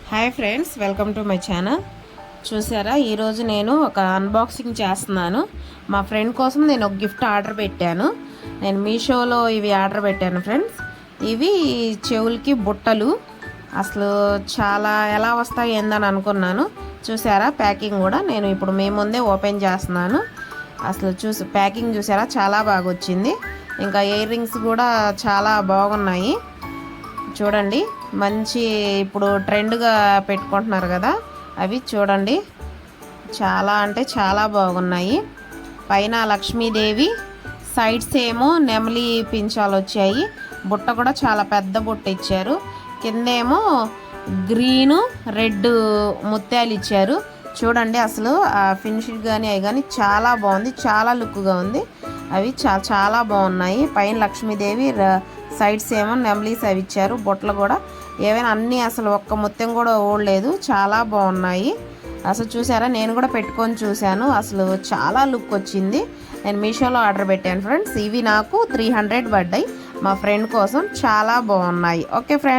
Hi friends, welcome to my channel. చూసారా, ఈరోజు నేను ఒక అన్బాక్సింగ్ చేస్తున్నాను. మా ఫ్రెండ్ కోసం నేను ఒక గిఫ్ట్ ఆర్డర్ పెట్టాను. నేను మీషోలో ఇవి ఆర్డర్ పెట్టాను ఫ్రెండ్స్. ఇవి చెవులకి బుట్టలు. అసలు చాలా ఎలా వస్తాయి ఏందని అనుకున్నాను. చూసారా, ప్యాకింగ్ కూడా నేను ఇప్పుడు మీ ముందే ఓపెన్ చేస్తున్నాను. అసలు ప్యాకింగ్ చూసారా, చాలా బాగా వచ్చింది. ఇంకా ఇయర్ రింగ్స్ కూడా చాలా బాగున్నాయి. చూడండి, మంచి ఇప్పుడు ట్రెండ్గా పెట్టుకుంటున్నారు కదా, అవి చూడండి చాలా అంటే చాలా బాగున్నాయి. పైన లక్ష్మీదేవి, సైడ్స్ ఏమో నెమలి పించాలు వచ్చాయి. బుట్ట కూడా చాలా పెద్ద బుట్ట ఇచ్చారు. కిందేమో గ్రీను రెడ్ ముత్యాలు ఇచ్చారు. చూడండి, అసలు ఆ ఫినిషింగ్ కానీ అవి కానీ చాలా బాగుంది, చాలా లుక్గా ఉంది. అవి చాలా బాగున్నాయి. పైన లక్ష్మీదేవి, సైడ్స్ ఏమో నెమలీస్ అవి ఇచ్చారు. బొట్టలు కూడా ఏవైనా అన్నీ అసలు ఒక్క ముత్యం కూడా ఓడలేదు, చాలా బాగున్నాయి. అసలు చూసారా, నేను కూడా పెట్టుకొని చూశాను. అసలు చాలా లుక్ వచ్చింది. నేను మీషోలో ఆర్డర్ పెట్టాను ఫ్రెండ్స్. ఇవి నాకు 300 పడ్డాయి. మా ఫ్రెండ్ కోసం చాలా బాగున్నాయి. Okay friends.